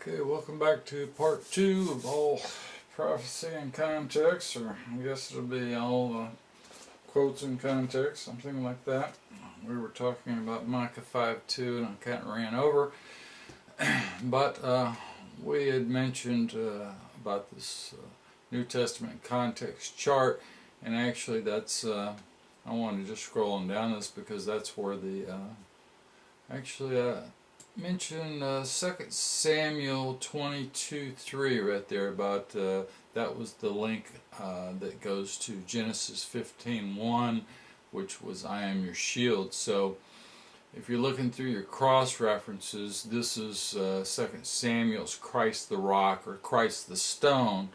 Okay, welcome back to part 2 of all prophecy and context, or I guess it'll be all quotes in context, something like that. We were talking about Micah 5:2 and I kind of ran over, but we had mentioned about this New Testament context chart, and actually that's, I wanted to just scroll on down this because that's where the, mention 2 Samuel 22:3 right there about that was the link that goes to Genesis 15:1, which was I am your shield. So if you're looking through your cross references, this is 2 Samuel's Christ the rock or Christ the stone,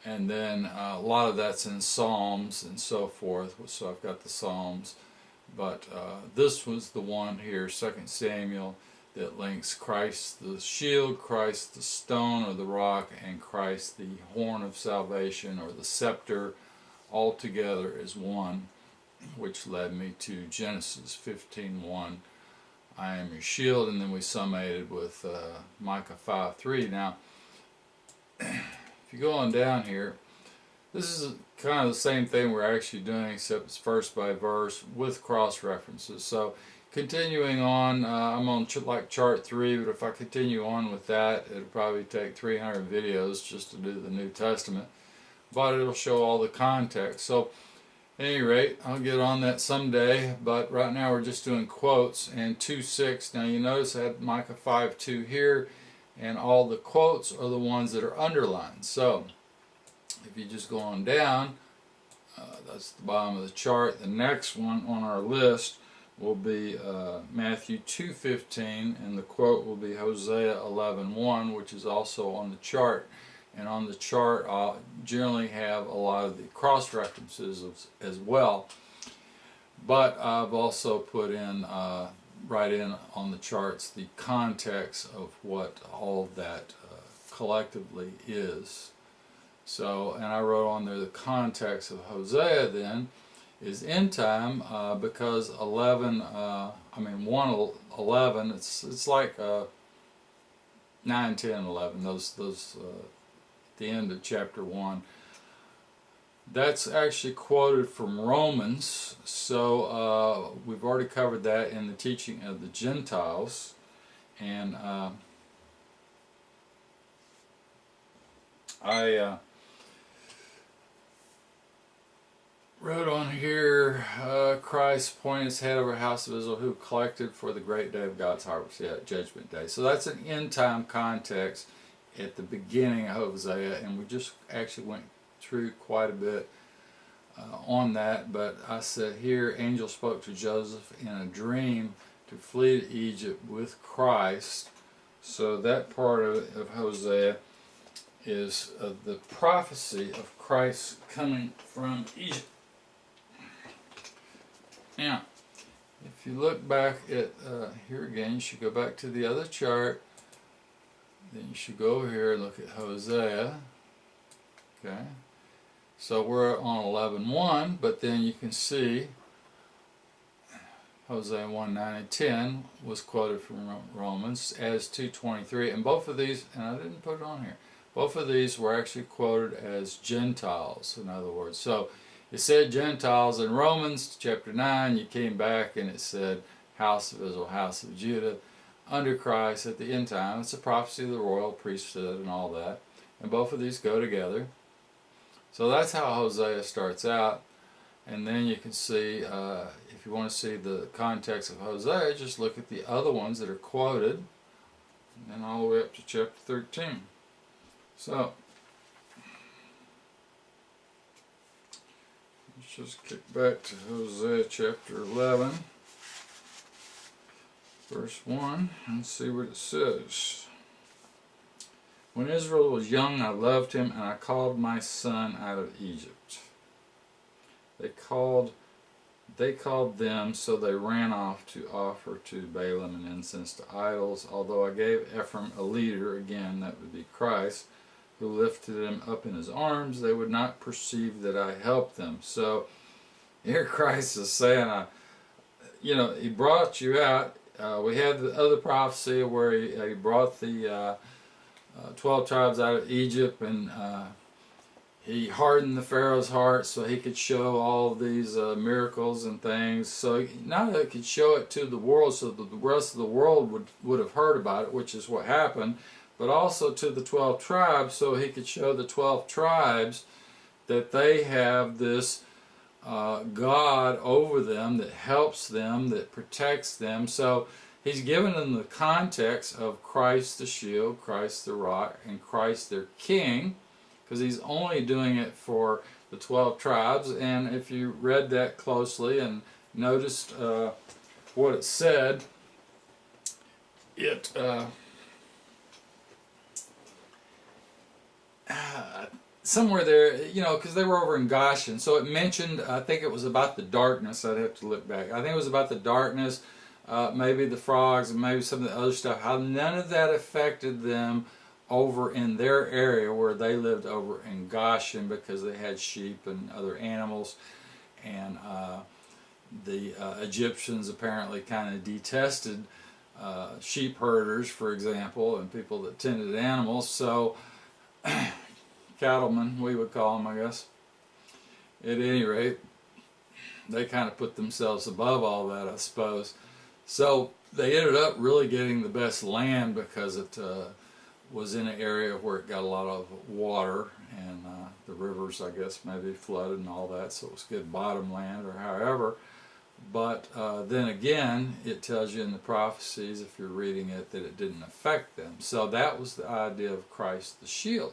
and then a lot of that's in Psalms and so forth. So I've got the Psalms, but this was the one here, 2 Samuel, that links Christ the shield, Christ the stone or the rock, and Christ the horn of salvation or the scepter, all together as one, which led me to Genesis 15:1, I am your shield, and then we summated with Micah 5:3. Now, if you go on down here, this is kind of the same thing we're actually doing, except it's verse by verse with cross references. So continuing on, I'm on like chart 3, but if I continue on with that, it'll probably take 300 videos just to do the New Testament, but it'll show all the context. So at any rate, I'll get on that someday, but right now we're just doing quotes. And 2:6, now you notice I had Micah 5:2 here, and all the quotes are the ones that are underlined. So if you just go on down, that's the bottom of the chart. The next one on our list will be Matthew 2:15, and the quote will be Hosea 11:1, which is also on the chart. And on the chart I'll generally have a lot of the cross references as well, but I've also put in right in on the charts the context of what all of that collectively is. So, and I wrote on there the context of Hosea then is end time, because 1:11, it's like 9, 10, 11, those the end of chapter 1. That's actually quoted from Romans, so we've already covered that in the teaching of the Gentiles, and I wrote on here, Christ appointed his head over the house of Israel, who collected for the great day of God's harvest, Judgment Day. So that's an end time context at the beginning of Hosea, and we just actually went through quite a bit on that. But I said here, angel spoke to Joseph in a dream to flee to Egypt with Christ. So that part of Hosea is the prophecy of Christ coming from Egypt. Now, if you look back at here again, you should go back to the other chart. Then you should go over here and look at Hosea. Okay, so we're on 11:1, but then you can see Hosea 1:9 and 10 was quoted from Romans as 2:23, and both of these, and I didn't put it on here, both of these were actually quoted as Gentiles, in other words. So it said Gentiles in Romans chapter 9, you came back and it said house of Israel, house of Judah, under Christ at the end time. It's a prophecy of the royal priesthood and all that, and both of these go together. So that's how Hosea starts out, and then you can see, if you want to see the context of Hosea, just look at the other ones that are quoted, and then all the way up to chapter 13. So let's just kick back to Hosea chapter 11, verse 1, and see what it says. When Israel was young, I loved him, and I called my son out of Egypt. They called them, so they ran off to offer to Balaam and incense to idols. Although I gave Ephraim a leader, again that would be Christ, who lifted him up in his arms, they would not perceive that I helped them. So here Christ is saying, he brought you out. We had the other prophecy where he brought the 12 tribes out of Egypt, and he hardened the Pharaoh's heart so he could show all these miracles and things. So not that he could show it to the world so that the rest of the world would have heard about it, which is what happened, but also to the 12 tribes so he could show the 12 tribes that they have this God over them that helps them, that protects them. So he's given them the context of Christ the shield, Christ the rock, and Christ their king, because he's only doing it for the 12 tribes. And if you read that closely and noticed what it said, it somewhere there, you know, because they were over in Goshen, so it mentioned, I think it was about the darkness. I'd have to look back. I think it was about the darkness, maybe the frogs, and maybe some of the other stuff, how none of that affected them over in their area where they lived over in Goshen, because they had sheep and other animals, and the Egyptians apparently kind of detested sheep herders, for example, and people that tended animals. So cattlemen, we would call them, I guess. At any rate, they kind of put themselves above all that, I suppose. So they ended up really getting the best land because it was in an area where it got a lot of water, and the rivers, I guess, maybe flooded and all that, so it was good bottom land, or however. But then again, it tells you in the prophecies, if you're reading it, that it didn't affect them. So that was the idea of Christ the shield.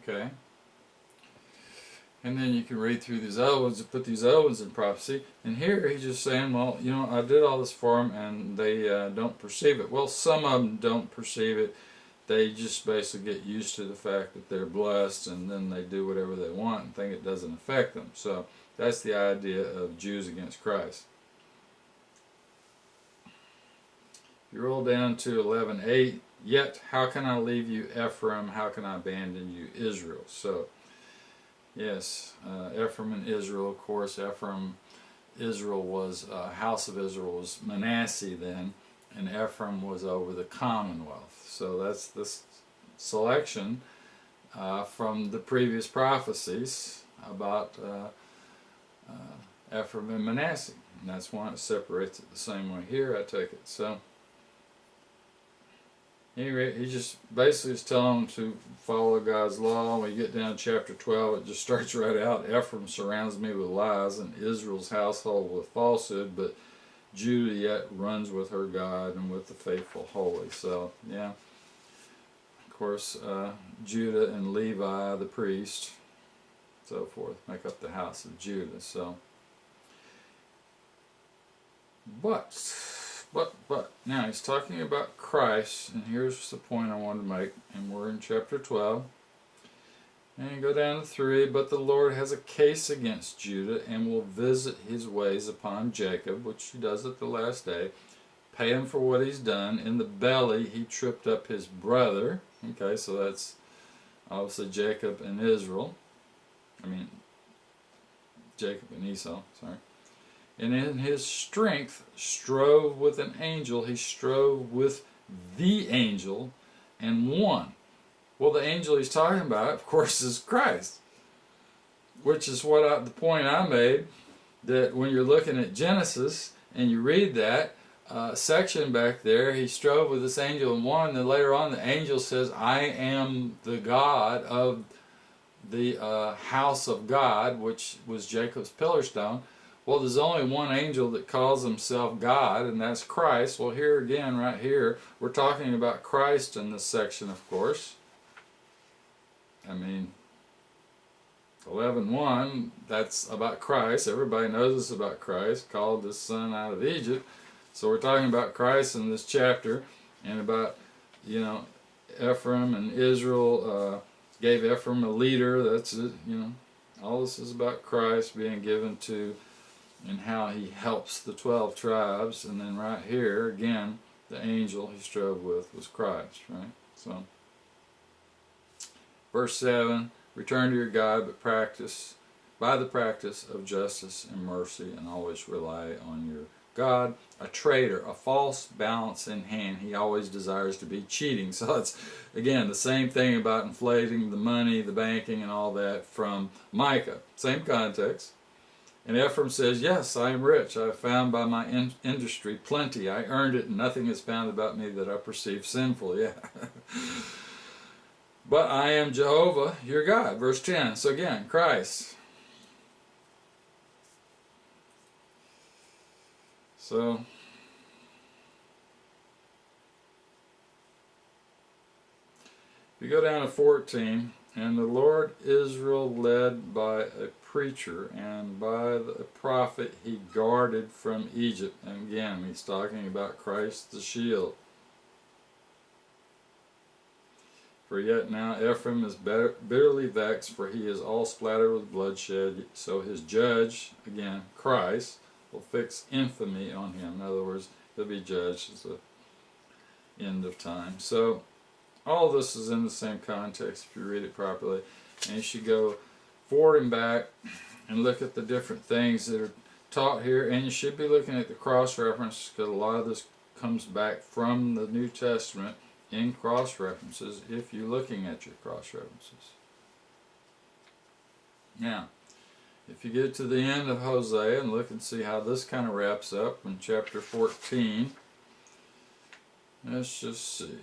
Okay. And then you can read through these other ones and put these other ones in prophecy. And here he's just saying, well, you know, I did all this for them and they don't perceive it. Well, some of them don't perceive it. They just basically get used to the fact that they're blessed, and then they do whatever they want and think it doesn't affect them. So that's the idea of Jews against Christ. You roll down to 11:8. Yet how can I leave you, Ephraim? How can I abandon you, Israel? So yes, Ephraim and Israel, of course. Israel was, house of Israel was Manasseh then, and Ephraim was over the Commonwealth. So that's this selection from the previous prophecies about Ephraim and Manasseh. And that's why it separates it the same way here, I take it. So anyway, he just basically is telling them to follow God's law. When you get down to chapter 12, it just starts right out. Ephraim surrounds me with lies, and Israel's household with falsehood, but Judah yet runs with her God and with the faithful holy. So, yeah. Of course, Judah and Levi, the priest, so forth, make up the house of Judah. So, But, now he's talking about Christ, and here's the point I wanted to make, and we're in chapter 12. And you go down to 3, but the Lord has a case against Judah, and will visit his ways upon Jacob, which he does at the last day, pay him for what he's done. In the belly he tripped up his brother. Okay, so that's obviously Jacob and Israel. Jacob and Esau, sorry. And in his strength strove with an angel. He strove with the angel and won. Well, the angel he's talking about, of course, is Christ. Which is what the point I made, that when you're looking at Genesis and you read that section back there, he strove with this angel and won. And then later on the angel says, I am the God of the house of God, which was Jacob's pillar stone. Well, there's only one angel that calls himself God, and that's Christ. Well, here again, right here, we're talking about Christ in this section, of course. 11:1, that's about Christ. Everybody knows it's about Christ, called this son out of Egypt. So we're talking about Christ in this chapter, and about, Ephraim and Israel gave Ephraim a leader. That's it, all this is about Christ being given to, and how he helps the 12 tribes. And then right here, again, the angel he strove with was Christ, right? So, verse 7, return to your God, but by the practice of justice and mercy, and always rely on your God, a traitor, a false balance in hand. He always desires to be cheating. So it's, again, the same thing about inflating the money, the banking, and all that from Micah. Same context. And Ephraim says, yes, I am rich. I have found by my industry plenty. I earned it, and nothing is found about me that I perceive sinful. Yeah. But I am Jehovah, your God. Verse 10. So again, Christ. So, if you go down to 14, and the Lord Israel led by a preacher and by the prophet he guarded from Egypt. And again, he's talking about Christ the shield. For yet now Ephraim is bitterly vexed, for he is all splattered with bloodshed. So his judge, again, Christ, will fix infamy on him. In other words, he'll be judged at the end of time. So all this is in the same context if you read it properly. And you should go forward and back and look at the different things that are taught here. And you should be looking at the cross-reference, because a lot of this comes back from the New Testament in cross-references if you're looking at your cross-references. Now, if you get to the end of Hosea and look and see how this kind of wraps up in chapter 14, let's just see.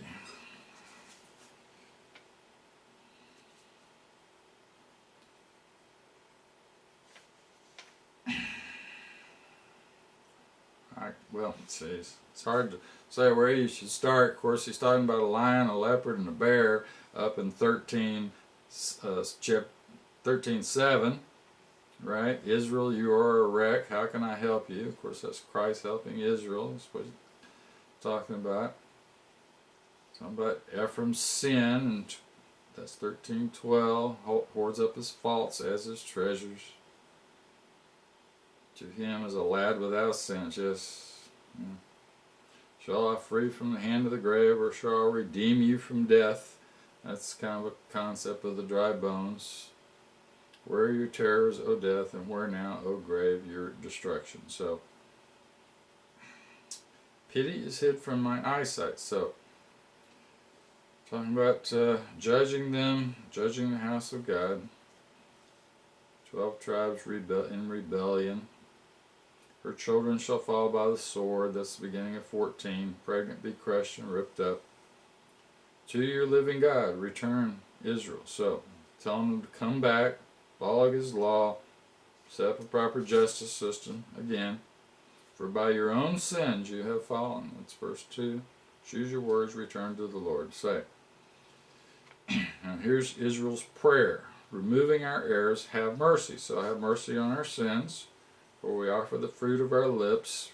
Well, it's hard to say where you should start. Of course, he's talking about a lion, a leopard, and a bear up in 13:7, right? Israel, you are a wreck. How can I help you? Of course, that's Christ helping Israel. That's what he's talking about. Talking about Ephraim's sin, and that's 13:12. Hoards up his faults as his treasures. To him as a lad without sin, yes. Yeah. Shall I free from the hand of the grave, or shall I redeem you from death? That's kind of a concept of the dry bones. Where are your terrors, O death, and where now, O grave, your destruction? So, pity is hid from my eyesight. So, talking about judging them, judging the house of God. 12 tribes in rebellion. Her children shall fall by the sword. That's the beginning of 14. Pregnant be crushed and ripped up. To your living God, return Israel. So, tell them to come back, follow his law, set up a proper justice system. Again, for by your own sins you have fallen. That's verse 2. Choose your words, return to the Lord. Say. Now here's Israel's prayer. Removing our errors, have mercy. So have mercy on our sins. For we offer the fruit of our lips.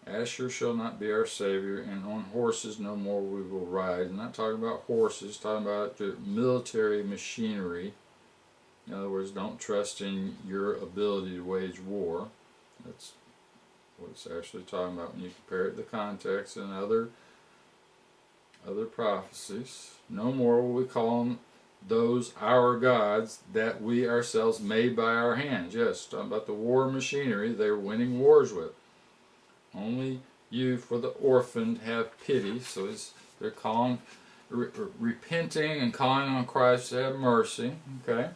Asher shall not be our Savior, and on horses no more we will ride. I'm not talking about horses, talking about the military machinery. In other words, don't trust in your ability to wage war. That's what it's actually talking about when you compare it to the context and other prophecies. No more will we call them those our gods that we ourselves made by our hands. Yes, talking about the war machinery they were winning wars with. Only you for the orphaned have pity. So they're calling, repenting and calling on Christ to have mercy. Okay.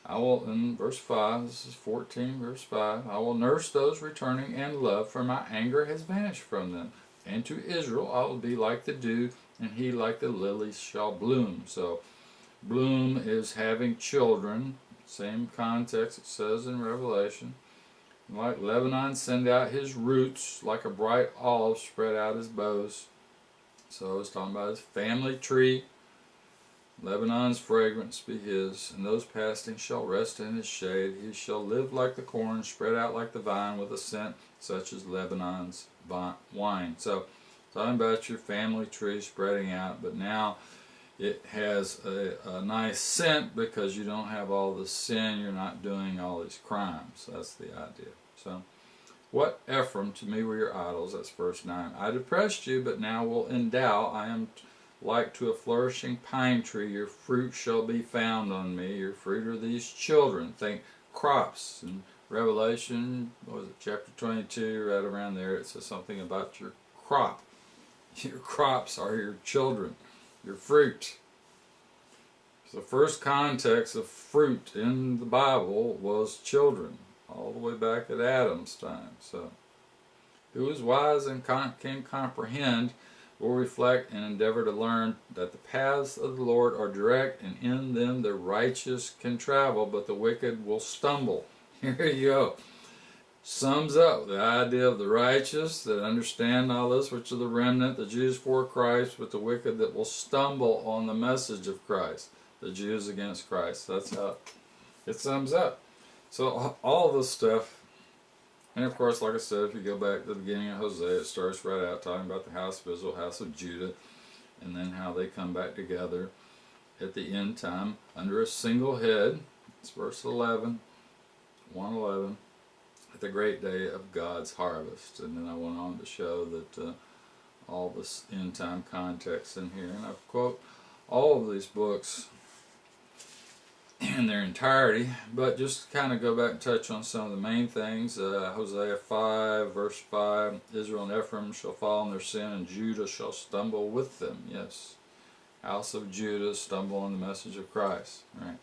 I will, in verse 5, this is 14 verse 5, I will nurse those returning and love, for my anger has vanished from them. And to Israel I will be like the dew, and he like the lilies shall bloom. So bloom is having children. Same context it says in Revelation. Like Lebanon send out his roots, like a bright olive spread out his boughs. So it's talking about his family tree. Lebanon's fragrance be his, and those passing shall rest in his shade. He shall live like the corn, spread out like the vine, with a scent such as Lebanon's wine. So talking about your family tree spreading out, but now it has a nice scent because you don't have all the sin, you're not doing all these crimes. That's the idea. So, what Ephraim, to me were your idols, that's verse 9. I depressed you, but now will endow. I am like to a flourishing pine tree. Your fruit shall be found on me. Your fruit are these children. Think crops and Revelation, what was it, chapter 22, right around there, it says something about your crop. Your crops are your children, your fruit. So the first context of fruit in the Bible was children, all the way back at Adam's time. So, who is wise and can comprehend will reflect and endeavor to learn that the paths of the Lord are direct, and in them the righteous can travel, but the wicked will stumble. Here you go. Sums up the idea of the righteous that understand all this, which are the remnant, the Jews for Christ, but the wicked that will stumble on the message of Christ, the Jews against Christ. That's how it sums up. So all this stuff, and of course, like I said, if you go back to the beginning of Hosea, it starts right out talking about the house of Israel, house of Judah, and then how they come back together at the end time under a single head. It's verse 11, 111. At the great day of God's harvest. And then I went on to show that all this end time context in here. And I quote all of these books in their entirety, but just kind of go back and touch on some of the main things. Hosea 5, verse 5, Israel and Ephraim shall fall in their sin, and Judah shall stumble with them. Yes, house of Judah stumble on the message of Christ. Right.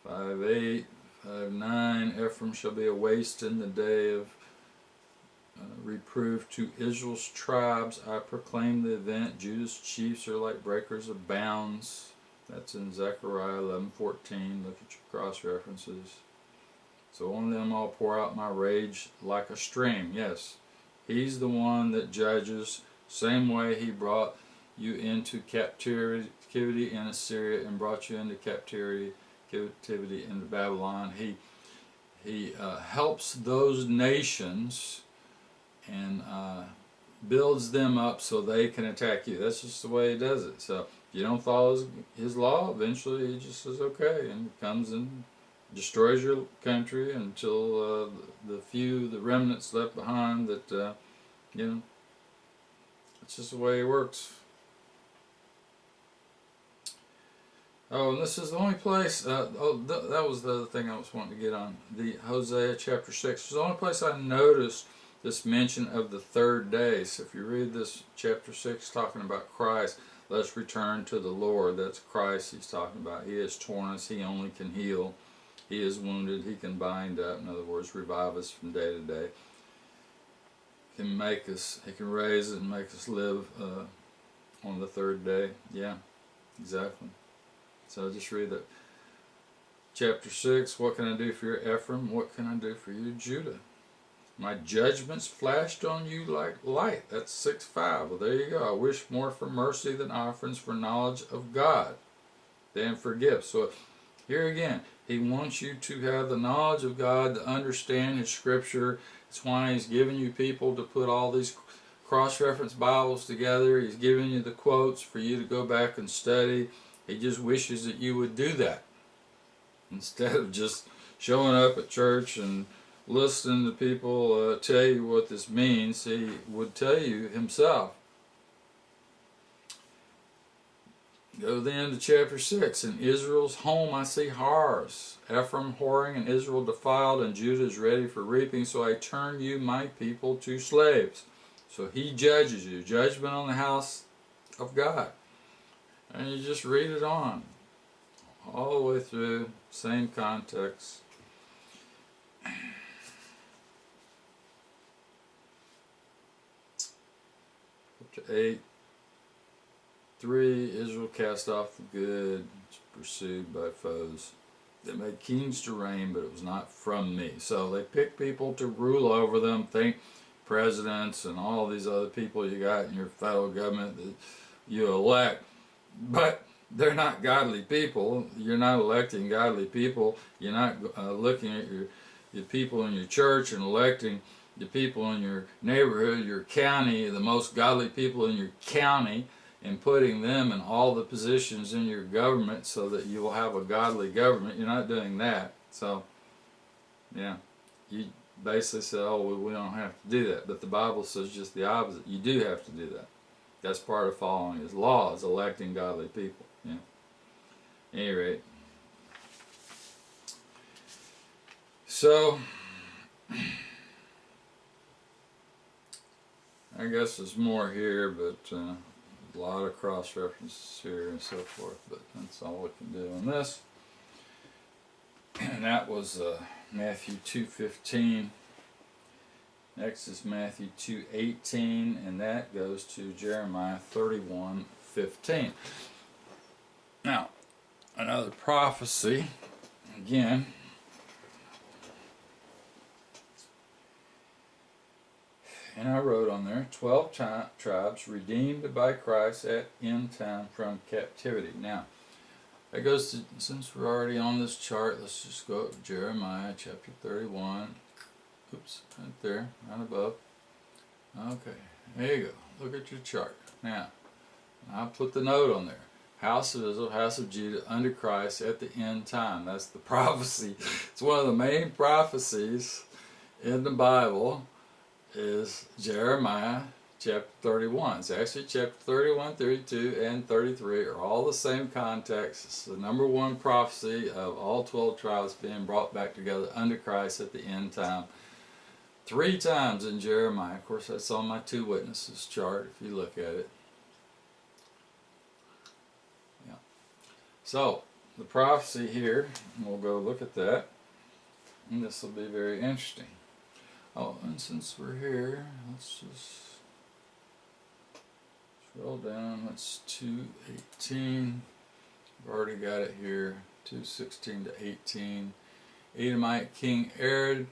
5:8, 5:9, Ephraim shall be a waste in the day of reproof to Israel's tribes. I proclaim the event. Judah's chiefs are like breakers of bounds. That's in Zechariah 11:14. Look at your cross references. So on them I'll pour out my rage like a stream. Yes, he's the one that judges. Same way he brought you into captivity in Assyria and brought you into captivity into Babylon. He helps those nations and builds them up so they can attack you. That's just the way he does it. So if you don't follow his law, eventually he just says okay and comes and destroys your country until the remnants left behind that it's just the way it works. Oh, and this is the only place, that was the other thing I was wanting to get on. The Hosea chapter 6. It's the only place I noticed this mention of the third day. So if you read this chapter 6 talking about Christ, let's return to the Lord. That's Christ he's talking about. He has torn us, he only can heal. He is wounded, he can bind up. In other words, revive us from day to day. He can make us, he can raise and make us live on the third day. Yeah, exactly. So just read that. Chapter 6, what can I do for you, Ephraim? What can I do for you, Judah? My judgments flashed on you like light. That's 6:5. Well, there you go. I wish more for mercy than offerings, for knowledge of God than for gifts. So here again, he wants you to have the knowledge of God, to understand his scripture. It's why he's giving you people to put all these cross-reference Bibles together. He's giving you the quotes for you to go back and study. He just wishes that you would do that instead of just showing up at church and listening to people tell you what this means. He would tell you himself. Go then to chapter 6. In Israel's home I see horrors. Ephraim whoring and Israel defiled, and Judah is ready for reaping. So I turn you, my people, to slaves. So he judges you. Judgment on the house of God. And you just read it on. All the way through. Same context. Chapter 8. 3. Israel cast off the good, pursued by foes. They made kings to reign, but it was not from me. So they pick people to rule over them. Think presidents and all these other people you got in your federal government that you elect. But they're not godly people. You're not electing godly people. You're not looking at your people in your church and electing the people in your neighborhood, your county, the most godly people in your county, and putting them in all the positions in your government so that you will have a godly government. You're not doing that. So, yeah, you basically say, oh, well, we don't have to do that. But the Bible says just the opposite. You do have to do that. That's part of following his law, is electing godly people. Yeah. At any rate, so I guess there's more here, but a lot of cross references here and so forth, but that's all we can do on this. And that was Matthew 2:15. Next is Matthew 2:18, and that goes to Jeremiah 31:15. Now, another prophecy, again. And I wrote on there, 12 tribes redeemed by Christ at end time from captivity. Now, that goes to, since we're already on this chart, let's just go up to Jeremiah chapter 31. Oops, right there, right above. Okay, there you go. Look at your chart. Now, I'll put the note on there. House of Israel, house of Judah, under Christ at the end time. That's the prophecy. It's one of the main prophecies in the Bible. Is Jeremiah chapter 31. It's actually chapter 31, 32, and 33 are all the same context. It's the number one prophecy of all 12 tribes being brought back together under Christ at the end time. 3 times in Jeremiah. Of course, that's on my 2 witnesses chart if you look at it. Yeah. So, the prophecy here, we'll go look at that. And this will be very interesting. Oh, and since we're here, let's just scroll down. That's 2:18. I've already got it here. 2:16 to 18. Edomite King Herod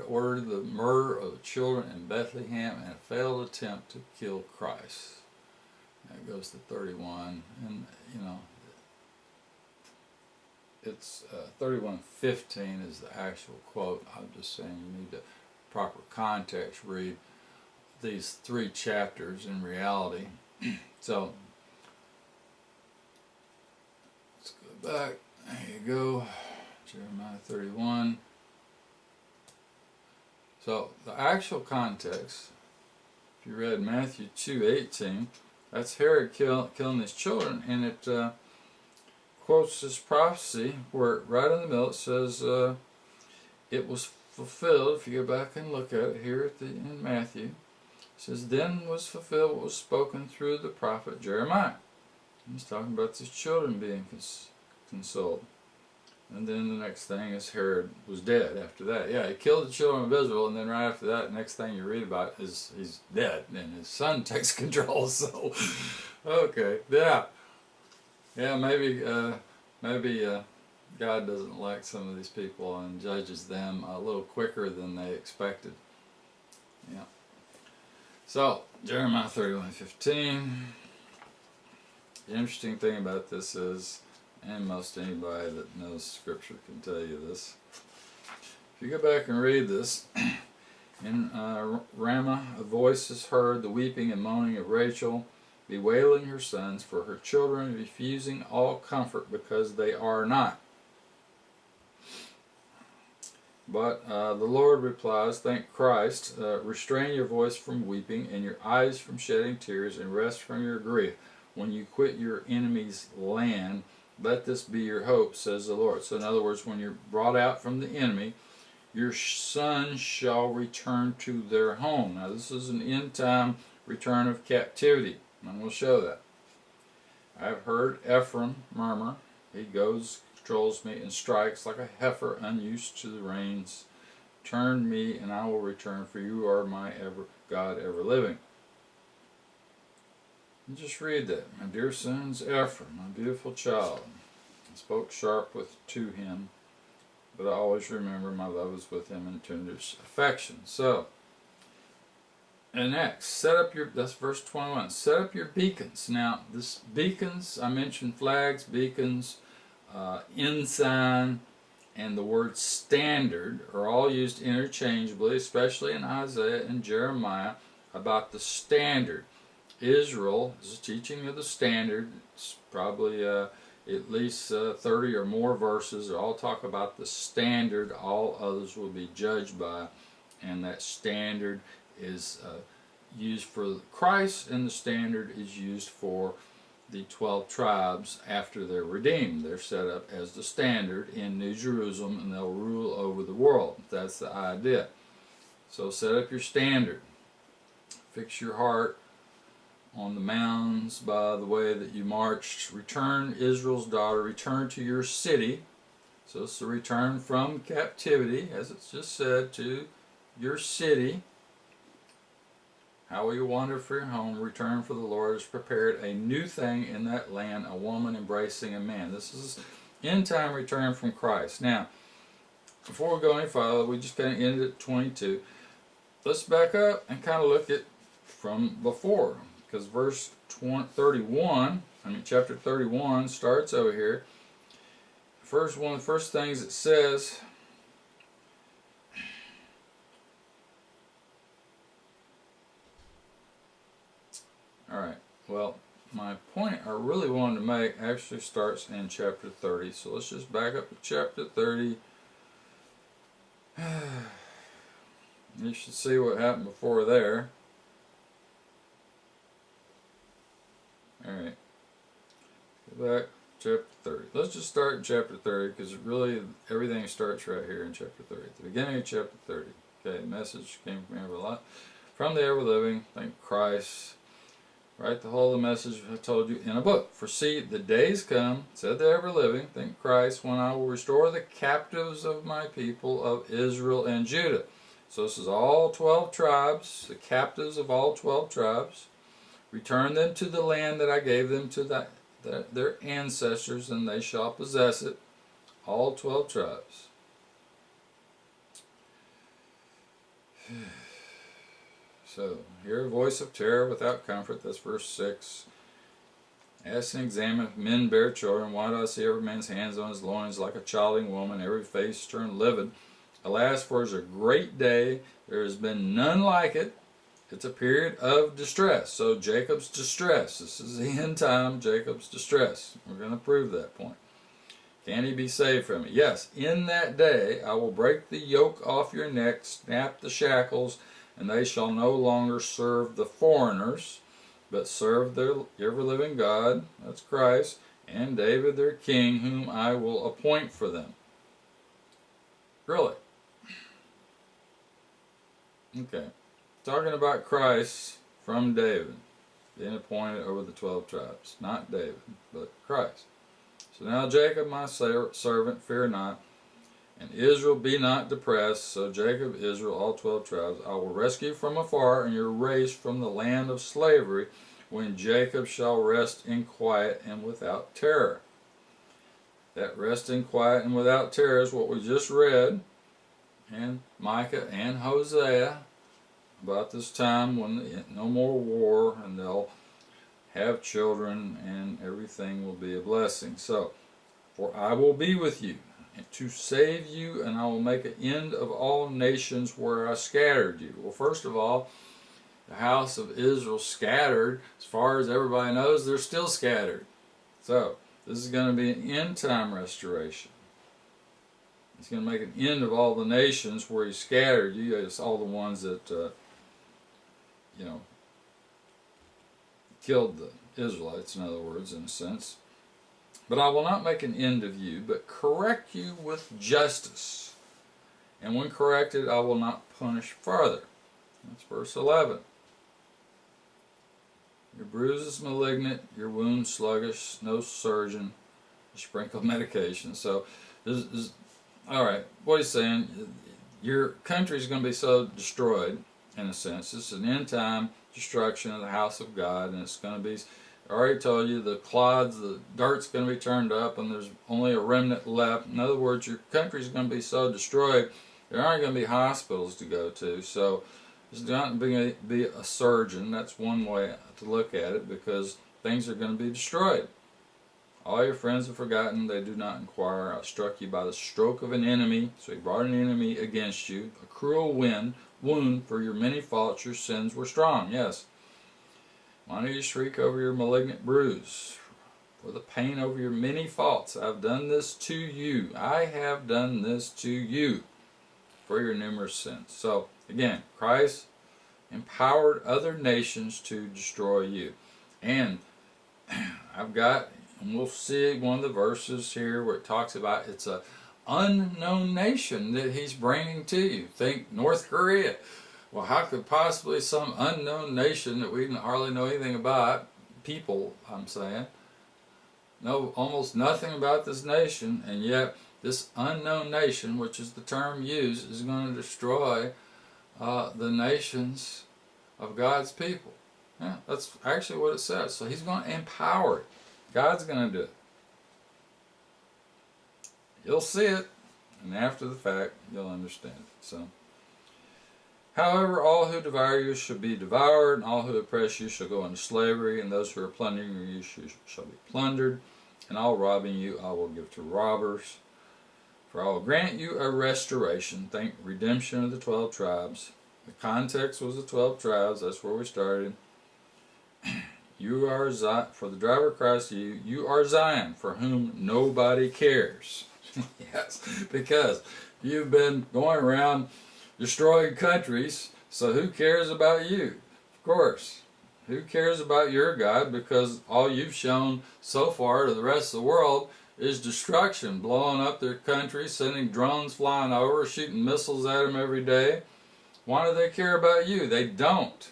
ordered the murder of the children in Bethlehem and a failed attempt to kill Christ. That goes to 31, and you know, it's 31:15 is the actual quote. I'm just saying you need to proper context read these 3 chapters in reality. So let's go back. There you go. Jeremiah 31. So the actual context, if you read Matthew 2:18, that's Herod killing his children, and it quotes this prophecy where right in the middle it says it was fulfilled. If you go back and look at it here in Matthew, it says, then was fulfilled what was spoken through the prophet Jeremiah. He's talking about his children being consoled. And then the next thing is Herod was dead after that. Yeah, he killed the children of Israel, and then right after that, the next thing you read about is he's dead, and his son takes control. So, okay, yeah. Yeah, maybe God doesn't like some of these people and judges them a little quicker than they expected. Yeah. So, Jeremiah 31:15. The interesting thing about this is, and most anybody that knows Scripture can tell you this, if you go back and read this, in Ramah a voice is heard, the weeping and moaning of Rachel, bewailing her sons for her children, refusing all comfort because they are not. But the Lord replies, thank Christ, restrain your voice from weeping and your eyes from shedding tears, and rest from your grief. When you quit your enemy's land, let this be your hope, says the Lord. So in other words, when you're brought out from the enemy, your sons shall return to their home. Now this is an end time return of captivity. And we'll show that. I have heard Ephraim murmur. He goes, controls me, and strikes like a heifer unused to the reins. Turn me, and I will return, for you are my God ever living. And just read that. My dear son's Ephraim, my beautiful child. I spoke sharp to him, but I always remember my love is with him in tender affection. So, and next, set up your, that's verse 21, set up your beacons. Now, this beacons, I mentioned flags, beacons, ensign, and the word standard are all used interchangeably, especially in Isaiah and Jeremiah, about the standard. Israel is teaching of the standard. It's probably at least 30 or more verses that all talk about the standard all others will be judged by, and that standard is used for Christ, and the standard is used for the 12 tribes after they're redeemed. They're set up as the standard in New Jerusalem, and they'll rule over the world. That's the idea. So set up your standard. Fix your heart on the mounds by the way that you marched. Return, Israel's daughter, return to your city. So it's the return from captivity, as it's just said, to your city. How will you wander for your home? Return, for the Lord has prepared a new thing in that land, a woman embracing a man. This is end time return from Christ. Now, before we go any further, we just kind of ended at 22. Let's back up and kind of look at from before, because verse 31, chapter 31 starts over here. One of the first things it says, alright, well, my point I really wanted to make actually starts in chapter 30. So let's just back up to chapter 30. You should see what happened before there. Alright, go back. Chapter 30. Let's just start in chapter 30, because really everything starts right here in chapter 30. At the beginning of chapter 30. Okay, message came from the ever-living, thank Christ. Write the whole of the message I told you in a book. For see, the days come, said the ever-living, thank Christ, when I will restore the captives of my people of Israel and Judah. So this is all 12 tribes, the captives of all 12 tribes. Return them to the land that I gave them to their ancestors, and they shall possess it, all 12 tribes. So, hear a voice of terror without comfort, that's verse 6. Ask and examine if men bear children. Why do I see every man's hands on his loins like a childing woman, every face turned livid? Alas, for it is a great day, there has been none like it. It's a period of distress. So Jacob's distress. This is the end time, Jacob's distress. We're going to prove that point. Can he be saved from it? Yes. In that day I will break the yoke off your neck, snap the shackles, and they shall no longer serve the foreigners, but serve their ever-living God, that's Christ, and David their king, whom I will appoint for them. Really? Okay. Talking about Christ from David being appointed over the 12 tribes. Not David, but Christ. So now Jacob, my servant, fear not, and Israel, be not depressed. So Jacob, Israel, all 12 tribes, I will rescue from afar, and your race from the land of slavery, when Jacob shall rest in quiet and without terror. That rest in quiet and without terror is what we just read in Micah and Hosea, about this time when no more war, and they'll have children and everything will be a blessing. So, for I will be with you to save you, and I will make an end of all nations where I scattered you. Well, first of all, the house of Israel scattered. As far as everybody knows, they're still scattered. So, this is going to be an end time restoration. He's going to make an end of all the nations where he scattered you. It's all the ones that killed the Israelites, in other words, in a sense. But I will not make an end of you, but correct you with justice. And when corrected, I will not punish further. That's verse 11. Your bruise is malignant, your wound sluggish, no surgeon, sprinkle medication. So, alright, what he's saying, your country is going to be so destroyed, in a sense. This is an end time destruction of the house of God, and it's going to be, I already told you, the clods, the dirt's going to be turned up, and there's only a remnant left. In other words, your country's going to be so destroyed, there aren't going to be hospitals to go to. So there's not going to be a surgeon. That's one way to look at it, because things are going to be destroyed. All your friends have forgotten, they do not inquire. I struck you by the stroke of an enemy, so he brought an enemy against you, a cruel wound, for your many faults your sins were strong. Yes. Why do you shriek over your malignant bruise? For the pain over your many faults. I have done this to you. I have done this to you for your numerous sins. So, again, Christ empowered other nations to destroy you. And I've got, and we'll see one of the verses here where it talks about it's a unknown nation that he's bringing to you. Think North Korea. Well, how could possibly some unknown nation that we hardly know anything about, people, I'm saying, know almost nothing about this nation, and yet this unknown nation, which is the term used, is going to destroy the nations of God's people. Yeah, that's actually what it says. So he's going to empower it. God's going to do it. You'll see it, and after the fact, you'll understand it. So, however, all who devour you shall be devoured, and all who oppress you shall go into slavery, and those who are plundering you shall be plundered, and all robbing you I will give to robbers. For I will grant you a restoration. Think redemption of the 12 tribes. The context was the 12 tribes. That's where we started. You are Zion, for the driver cries to you, you are Zion, for whom nobody cares. Yes, because you've been going around destroying countries, so who cares about you? Of course. Who cares about your God? Because all you've shown so far to the rest of the world is destruction, blowing up their country, sending drones flying over, shooting missiles at them every day. Why do they care about you? They don't.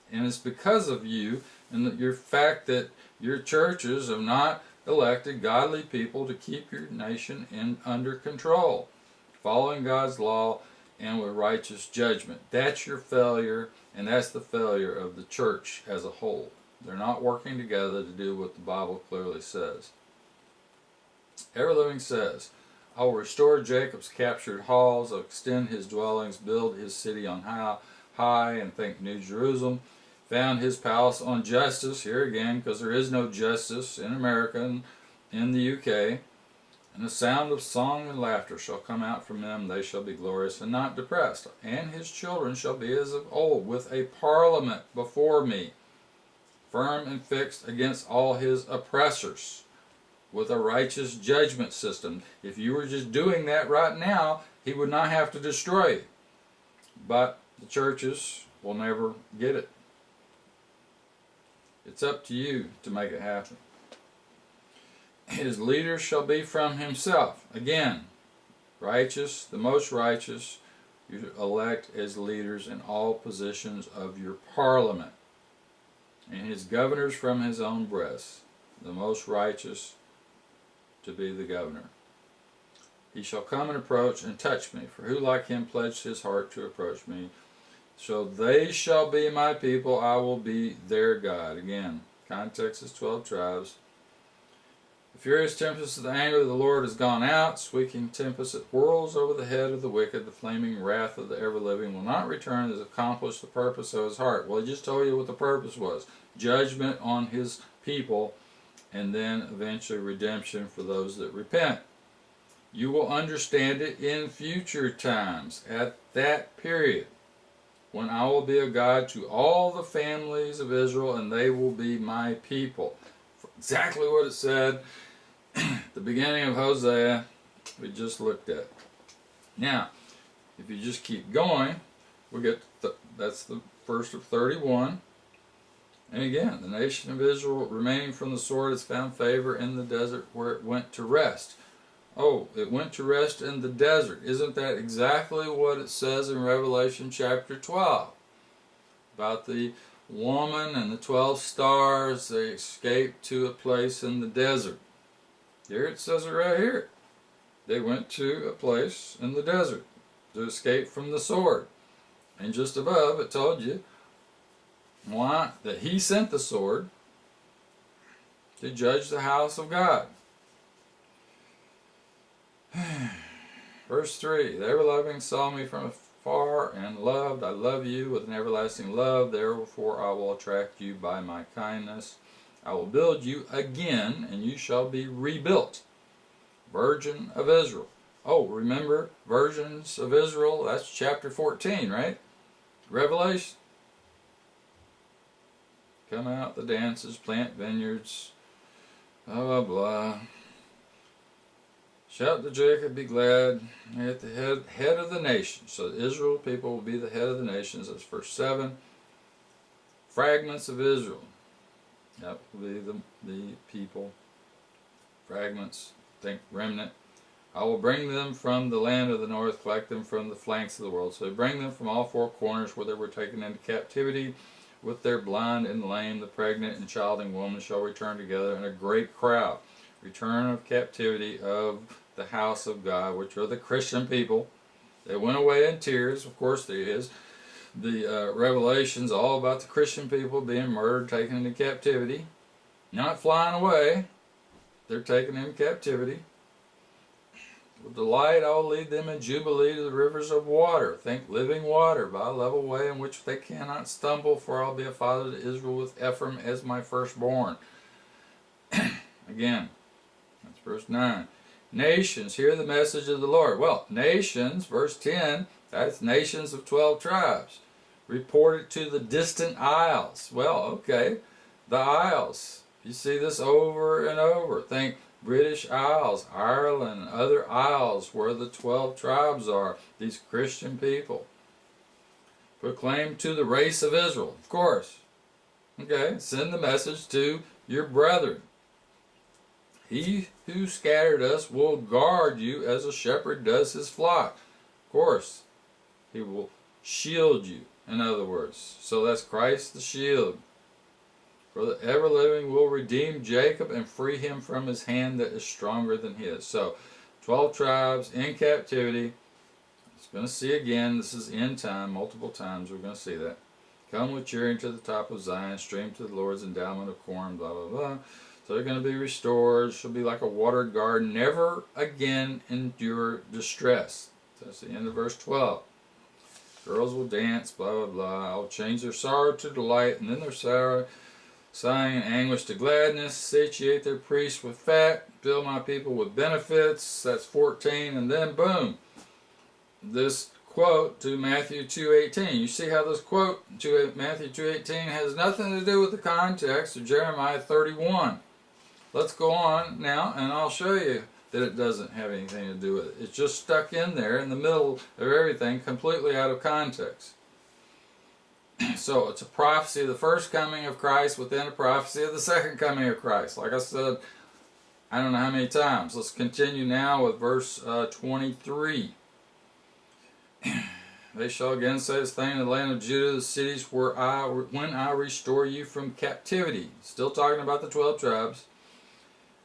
And it's because of you and your fact that your churches have not elected godly people to keep your nation under control, following God's law and with righteous judgment. That's your failure, and that's the failure of the church as a whole. They're not working together to do what the Bible clearly says. Ever-living says, I will restore Jacob's captured halls, I'll extend his dwellings, build his city on high, and think New Jerusalem. Found his palace on justice, here again, because there is no justice in America and in the UK. And the sound of song and laughter shall come out from them, they shall be glorious and not depressed. And his children shall be as of old, with a parliament before me, firm and fixed against all his oppressors, with a righteous judgment system. If you were just doing that right now, he would not have to destroy you. But the churches will never get it. It's up to you to make it happen. His leaders shall be from himself. Again, righteous, the most righteous, you elect as leaders in all positions of your parliament. And his governors from his own breast, the most righteous to be the governor. He shall come and approach and touch me, for who like him pledged his heart to approach me? So they shall be my people, I will be their God. Again, context is 12 tribes. The furious tempest of the anger of the Lord is gone out, sweeping tempest that whirls over the head of the wicked. The flaming wrath of the ever-living will not return, has accomplished the purpose of his heart. Well, I just told you what the purpose was. Judgment on his people, and then eventually redemption for those that repent. You will understand it in future times, at that period, when I will be a God to all the families of Israel, and they will be my people. Exactly what it said at the beginning of Hosea, we just looked at. Now, if you just keep going, we get that's the first of 31. And again, the nation of Israel remaining from the sword has found favor in the desert where it went to rest. Oh, it went to rest in the desert. Isn't that exactly what it says in Revelation chapter 12? About the woman and the 12 stars, they escaped to a place in the desert. Here it says it right here. They went to a place in the desert to escape from the sword. And just above it told you why that he sent the sword to judge the house of God. Verse 3, the ever-loving saw me from afar and loved. I love you with an everlasting love. Therefore I will attract you by my kindness. I will build you again, and you shall be rebuilt. Virgin of Israel. Oh, remember, virgins of Israel, that's chapter 14, right? Revelation. Come out the dances, plant vineyards, blah, blah, blah. Shout to Jacob, be glad, at the head of the nations. So the Israel people will be the head of the nations. That's verse 7. Fragments of Israel. That will be the people. Fragments, think remnant. I will bring them from the land of the north, collect them from the flanks of the world. So bring them from all four corners where they were taken into captivity. With their blind and lame, the pregnant and childing woman shall return together in a great crowd. Return of captivity of the house of God, which are the Christian people. They went away in tears. Of course there is. The Revelation's all about the Christian people being murdered, taken into captivity. Not flying away. They're taken in captivity. With delight I will lead them in jubilee to the rivers of water. Think living water by a level way in which they cannot stumble, for I will be a father to Israel with Ephraim as my firstborn. Again, that's verse 9. Nations, hear the message of the Lord. Well, nations, verse 10, that's nations of 12 tribes. Report it to the distant isles. Well, okay, the isles. You see this over and over. Think British Isles, Ireland, and other isles where the 12 tribes are, these Christian people. Proclaim to the race of Israel, of course. Okay, send the message to your brethren. He who scattered us will guard you as a shepherd does his flock. Of course, he will shield you, in other words. So that's Christ the shield. For the ever-living will redeem Jacob and free him from his hand that is stronger than his. So, 12 tribes in captivity. It's going to see again, this is end time, multiple times we're going to see that. Come with cheering to the top of Zion, stream to the Lord's endowment of corn, blah, blah, blah. So they're going to be restored. She'll be like a watered garden. Never again endure distress. So that's the end of verse 12. Girls will dance, blah, blah, blah. I'll change their sorrow to delight, and then their sorrow, sighing and anguish to gladness, satiate their priests with fat, fill my people with benefits. That's 14, and then boom, this quote to Matthew 2:18. You see how this quote to Matthew 2:18 has nothing to do with the context of Jeremiah 31. Let's go on now, and I'll show you that it doesn't have anything to do with it. It's just stuck in there in the middle of everything, completely out of context. So it's a prophecy of the first coming of Christ within a prophecy of the second coming of Christ. Like I said, I don't know how many times. Let's continue now with verse 23. They shall again say this thing in the land of Judah, the cities where when I restore you from captivity. Still talking about the 12 tribes.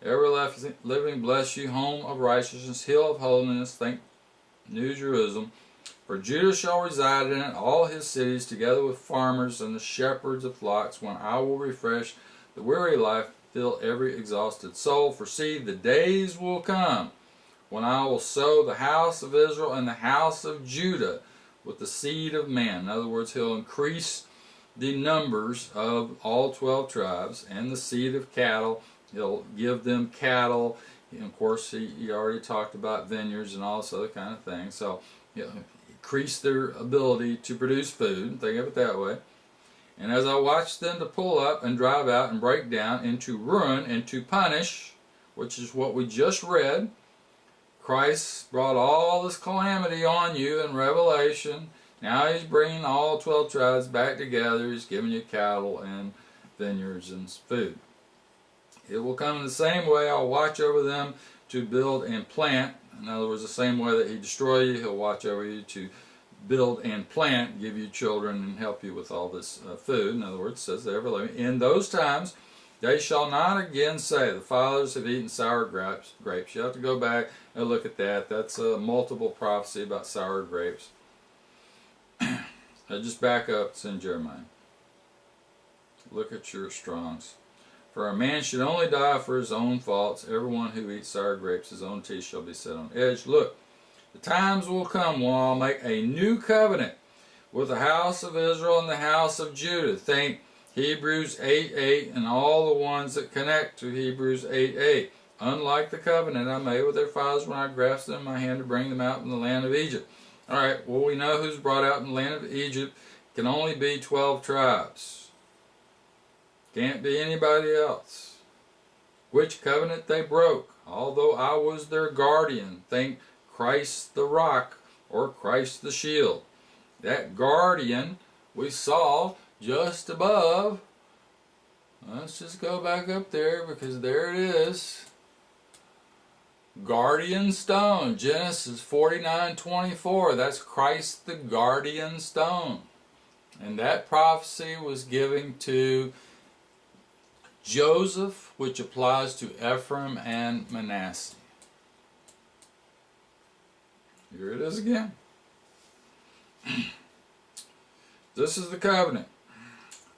Ever-living bless you, home of righteousness, hill of holiness. Think New Jerusalem. For Judah shall reside in it, all his cities, together with farmers and the shepherds of flocks, when I will refresh the weary life, fill every exhausted soul. For see, the days will come when I will sow the house of Israel and the house of Judah with the seed of man. In other words, he'll increase the numbers of all 12 tribes and the seed of cattle. He'll give them cattle. And of course, he already talked about vineyards and all this other kind of thing. So, increase their ability to produce food. Think of it that way. And as I watch them to pull up and drive out and break down and to ruin and to punish, which is what we just read, Christ brought all this calamity on you in Revelation. Now he's bringing all 12 tribes back together. He's giving you cattle and vineyards and food. It will come in the same way. I'll watch over them to build and plant. In other words, the same way that he destroys you, he'll watch over you to build and plant, give you children, and help you with all this food. In other words, it says they're ever living. In those times, they shall not again say, the fathers have eaten sour grapes. You have to go back and look at that. That's a multiple prophecy about sour grapes. Just back up. It's in Jeremiah. Look at your Strongs. For a man should only die for his own faults. Everyone who eats sour grapes, his own teeth shall be set on edge. Look, the times will come when I'll make a new covenant with the house of Israel and the house of Judah. Think Hebrews 8:8 and all the ones that connect to Hebrews 8:8. Unlike the covenant I made with their fathers when I grasped them in my hand to bring them out from the land of Egypt. Alright, well we know who's brought out in the land of Egypt. It can only be 12 tribes. Can't be anybody else. Which covenant they broke, although I was their guardian. Think Christ the rock or Christ the shield. That guardian we saw just above Let's just go back up there because there it is. Guardian stone, Genesis 49:24. That's Christ the guardian stone. And that prophecy was given to Joseph, which applies to Ephraim and Manasseh. Here it is again. This is the covenant.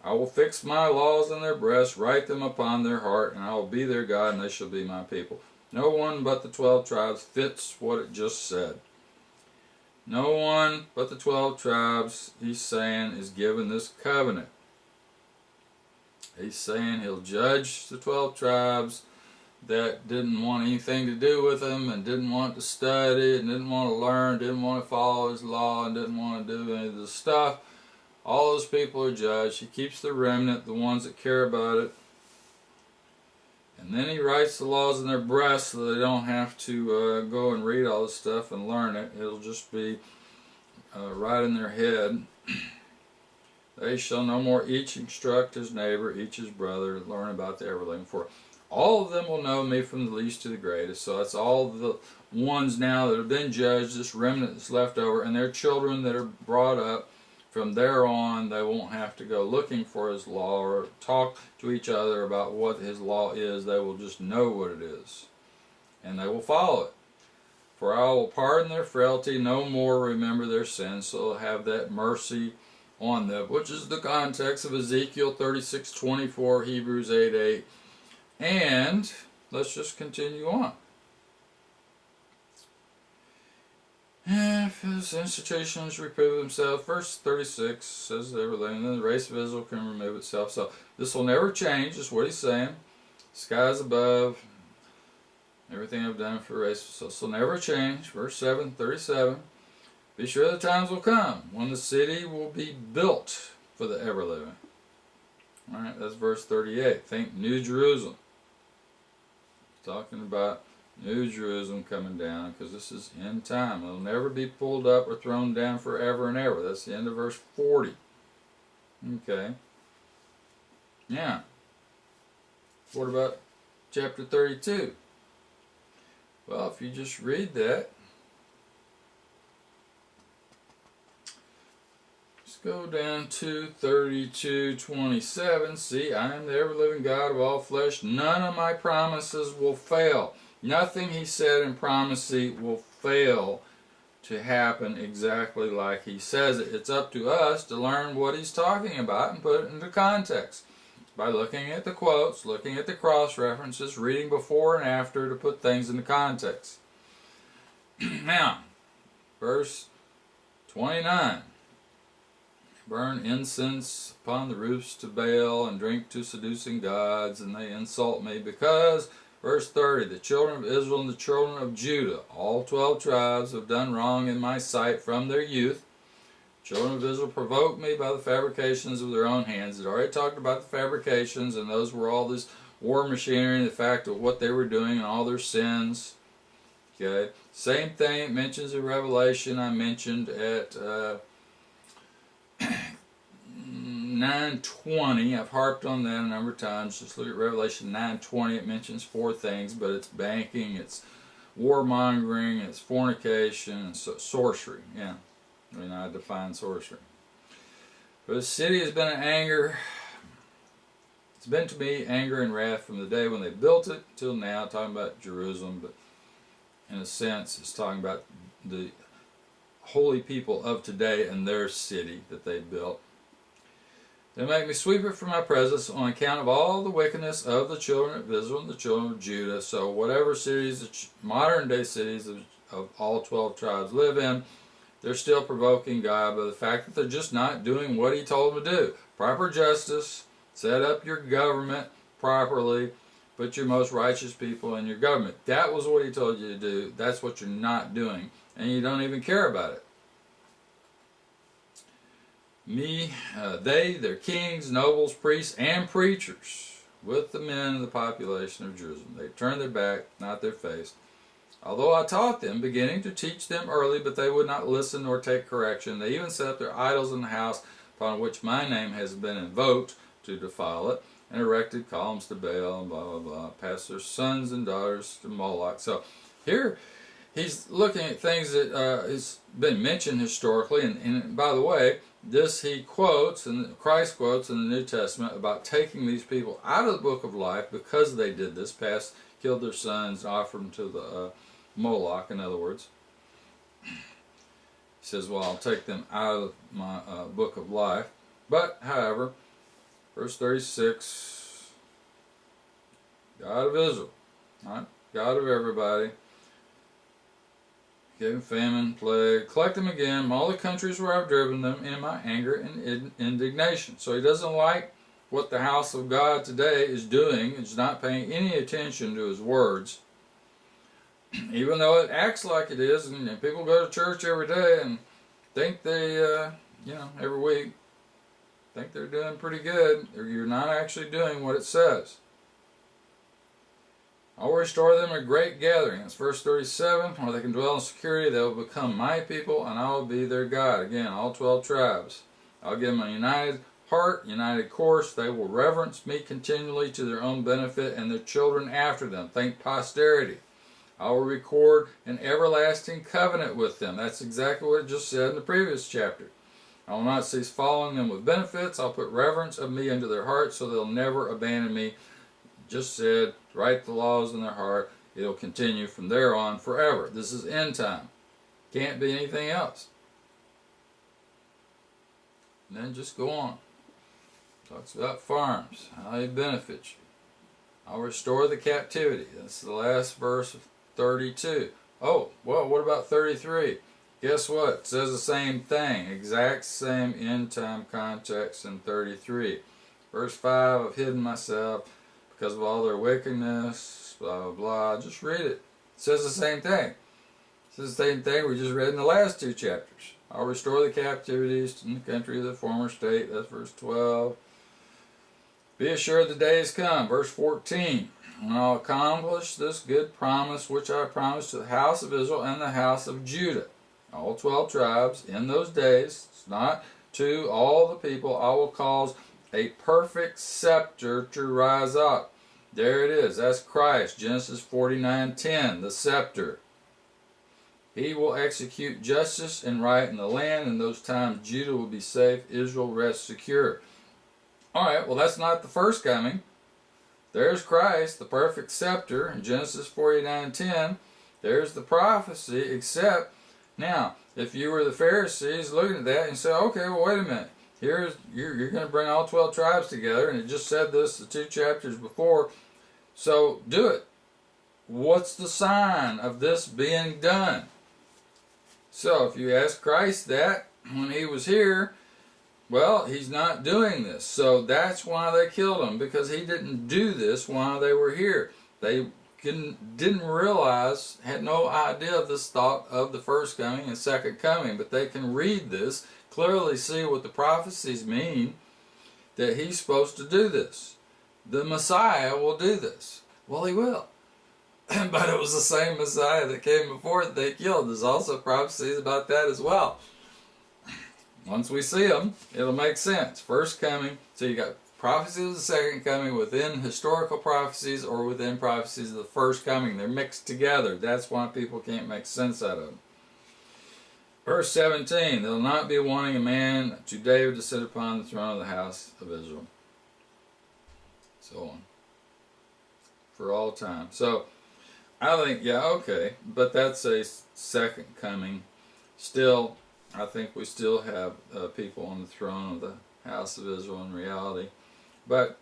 I will fix my laws in their breasts, write them upon their heart, and I will be their God, and they shall be my people. No one but the 12 tribes fits what it just said. No one but the 12 tribes, he's saying, is given this covenant. He's saying he'll judge the 12 tribes that didn't want anything to do with him and didn't want to study and didn't want to learn, didn't want to follow his law and didn't want to do any of this stuff. All those people are judged. He keeps the remnant, the ones that care about it. And then he writes the laws in their breasts so they don't have to go and read all this stuff and learn it. It'll just be right in their head. They shall no more each instruct his neighbor, each his brother, learn about the ever-living. For all of them will know me from the least to the greatest. So that's all the ones now that have been judged, this remnant that's left over, and their children that are brought up. From there on, they won't have to go looking for his law or talk to each other about what his law is. They will just know what it is, and they will follow it. For I will pardon their frailty, no more remember their sins, so they'll have that mercy on them, which is the context of Ezekiel 36:24, Hebrews 8:8. And let's just continue on. If his institutions reprove themselves, verse 36 says they were living, then the race of Israel can remove itself. So this will never change, is what he's saying. Skies above, everything I've done for the race. So this will never change. Verse 7:37. Be sure the times will come when the city will be built for the ever-living. Alright, that's verse 38. Think New Jerusalem. Talking about New Jerusalem coming down, because this is end time. It'll never be pulled up or thrown down forever and ever. That's the end of verse 40. Okay. Now, what about chapter 32? Well, if you just read that, let's go down to 32:27. See, I am the ever-living God of all flesh. None of my promises will fail. Nothing he said in prophecy will fail to happen exactly like he says it. It's up to us to learn what he's talking about and put it into context by looking at the quotes, looking at the cross-references, reading before and after to put things into context. Now, verse 29. Burn incense upon the roofs to Baal and drink to seducing gods, and they insult me because... Verse 30, the children of Israel and the children of Judah, all 12 tribes, have done wrong in my sight from their youth. Children of Israel provoked me by the fabrications of their own hands. It already talked about the fabrications, and those were all this war machinery and the fact of what they were doing and all their sins. Okay, same thing it mentions in Revelation. I mentioned at 9:20. I've harped on that a number of times. Just look at Revelation 9:20. It mentions 4 things, but it's banking, it's warmongering, it's fornication, it's sorcery. Yeah, I mean, I define sorcery. For the city has been in anger. It's been to me anger and wrath from the day when they built it till now. Talking about Jerusalem, but in a sense, it's talking about the holy people of today and their city that they built. They make me sweep it from my presence on account of all the wickedness of the children of Israel and the children of Judah. So whatever cities, modern day cities of all 12 tribes live in, they're still provoking God by the fact that they're just not doing what he told them to do. Proper justice, set up your government properly, put your most righteous people in your government. That was what he told you to do. That's what you're not doing, and you don't even care about it. They, their kings, nobles, priests, and preachers, with the men of the population of Jerusalem. They turned their back, not their face. Although I taught them, beginning to teach them early, but they would not listen nor take correction. They even set up their idols in the house upon which my name has been invoked to defile it. and erected columns to Baal, and blah, blah, blah, passed their sons and daughters to Moloch. So here he's looking at things that has been mentioned historically, and by the way, this he quotes, and Christ quotes in the New Testament about taking these people out of the book of life because they did this, killed their sons, offered them to the Moloch, in other words. He says, well, I'll take them out of my book of life. But, however, verse 36, God of Israel, right? God of everybody, gave them famine, plague, collect them again from all the countries where I've driven them in my anger and indignation. So he doesn't like what the house of God today is doing. It's not paying any attention to his words. Even though it acts like it is, and people go to church every day and think they, every week, think they're doing pretty good, or you're not actually doing what it says. I will restore them a great gathering. It's verse 37, where they can dwell in security. They will become my people, and I will be their God. Again, all 12 tribes. I'll give them a united heart, united course. They will reverence me continually to their own benefit and their children after them. Think posterity. I will record an everlasting covenant with them. That's exactly what it just said in the previous chapter. I will not cease following them with benefits. I'll put reverence of me into their hearts so they'll never abandon me. Just said, write the laws in their heart. It'll continue from there on forever. This is end time. Can't be anything else. And then just go on. Talks about farms, how they benefit you. I'll restore the captivity. That's the last verse of 32. Oh, well, what about 33? Guess what? It says the same thing. Exact same end time context in 33. Verse 5, I've hidden myself because of all their wickedness, blah, blah, blah. Just read it. It says the same thing. It says the same thing we just read in the last two chapters. I'll restore the captivities in the country of the former state. That's verse 12. Be assured the day has come. Verse 14. And I'll accomplish this good promise which I promised to the house of Israel and the house of Judah. All 12 tribes in those days. It's not to all the people. I will cause a perfect scepter to rise up. There it is. That's Christ. Genesis 49:10. The scepter. He will execute justice and right in the land. In those times Judah will be safe. Israel rests secure. Alright, well that's not the first coming. There's Christ, the perfect scepter, in Genesis 49:10. There's the prophecy, except, now, if you were the Pharisees looking at that and say, okay, well wait a minute. You're going to bring all 12 tribes together, and it just said this the 2 chapters before, so do it. What's the sign of this being done? So if you ask Christ that when he was here, well, he's not doing this. So that's why they killed him, because he didn't do this while they were here. They didn't realize, had no idea of this thought of the first coming and second coming, but they can read this, clearly see what the prophecies mean, that he's supposed to do this. The Messiah will do this. Well, he will. But it was the same Messiah that came before that they killed. There's also prophecies about that as well. Once we see them, it'll make sense. First coming, so you got prophecies of the second coming within historical prophecies or within prophecies of the first coming. They're mixed together. That's why people can't make sense out of them. Verse 17, they'll not be wanting a man to David to sit upon the throne of the house of Israel. So on. For all time. So, I think, yeah, okay, but that's a second coming. Still, I think we still have people on the throne of the house of Israel in reality. But,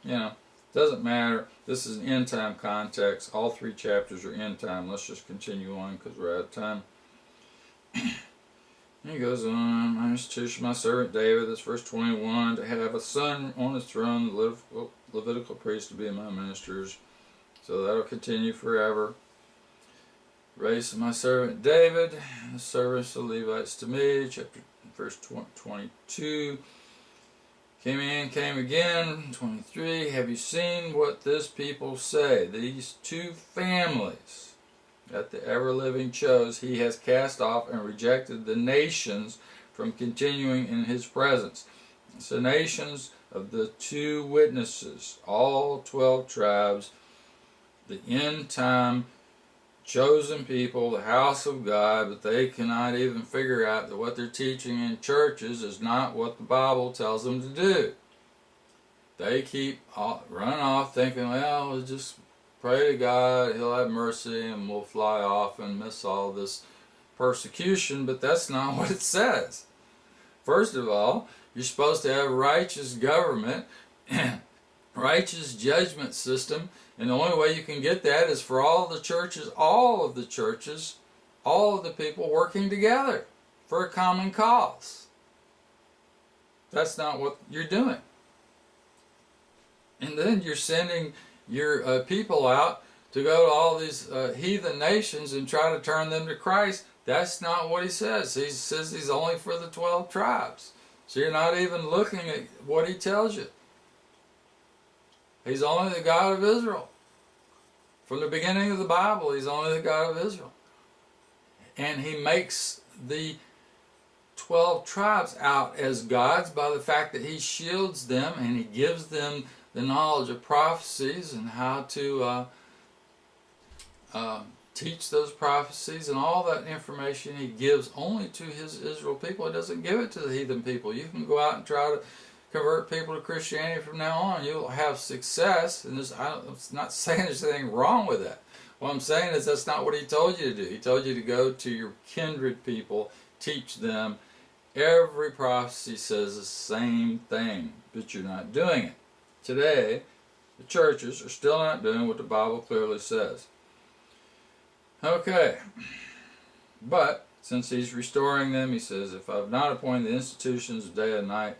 doesn't matter. This is an end time context. All 3 chapters are end time. Let's just continue on because we're out of time. He goes on, my institution, my servant David, that's verse 21, to have a son on his throne, the Levitical priest to be my ministers. So that'll continue forever. Race of my servant David, the service of the Levites to me, verse 22. Came in, came again, 23. Have you seen what this people say? These 2 families that the ever-living chose, he has cast off and rejected the nations from continuing in his presence. So nations of the two witnesses, all 12 tribes, the end time chosen people, the house of God, but they cannot even figure out that what they're teaching in churches is not what the Bible tells them to do. They keep running off thinking, well, we'll just pray to God, He'll have mercy, and we'll fly off and miss all this persecution, but that's not what it says. First of all, you're supposed to have righteous government, righteous judgment system, and the only way you can get that is for all of the churches, all of the people working together for a common cause. That's not what you're doing. And then you're sending your people out to go to all these heathen nations and try to turn them to Christ. That's not what he says. He says he's only for the 12 tribes. So you're not even looking at what he tells you. He's only the God of Israel. From the beginning of the Bible, he's only the God of Israel. And he makes the 12 tribes out as gods by the fact that he shields them and he gives them the knowledge of prophecies and how to teach those prophecies, and all that information he gives only to his Israel people. He doesn't give it to the heathen people. You can go out and try to convert people to Christianity from now on. You'll have success, and I'm not saying there's anything wrong with that. What I'm saying is that's not what he told you to do. He told you to go to your kindred people, teach them. Every prophecy says the same thing, but you're not doing it. Today, the churches are still not doing what the Bible clearly says. Okay, but since he's restoring them, he says, if I've not appointed the institutions of day and night,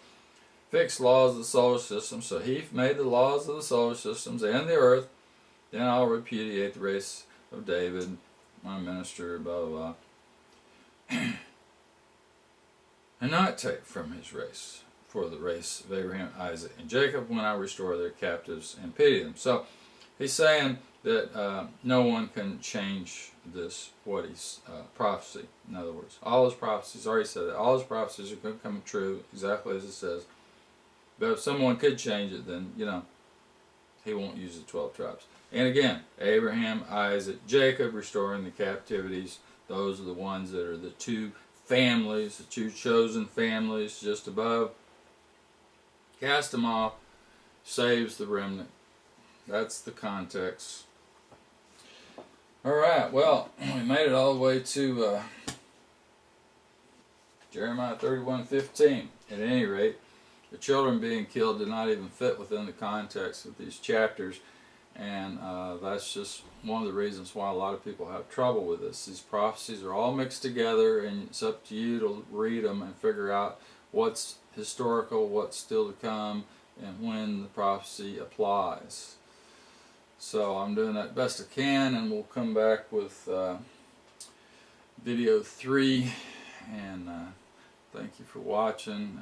fixed laws of the solar system, so he made the laws of the solar systems and the earth, then I'll repudiate the race of David, my minister, blah, blah, blah, and not take from his race for the race of Abraham, Isaac, and Jacob when I restore their captives and pity them. So he's saying that no one can change this, what he's prophecy. In other words, all his prophecies, already said that, all his prophecies are going to come true exactly as it says. But if someone could change it, then, he won't use the 12 tribes. And again, Abraham, Isaac, Jacob, restoring the captivities. Those are the ones that are the two families, the two chosen families just above. Cast them off, saves the remnant. That's the context. Alright, well, we made it all the way to Jeremiah 31:15. At any rate, the children being killed did not even fit within the context of these chapters, and that's just one of the reasons why a lot of people have trouble with this. These prophecies are all mixed together, and it's up to you to read them and figure out what's historical, what's still to come, and when the prophecy applies. So I'm doing that best I can, and we'll come back with video 3, and thank you for watching.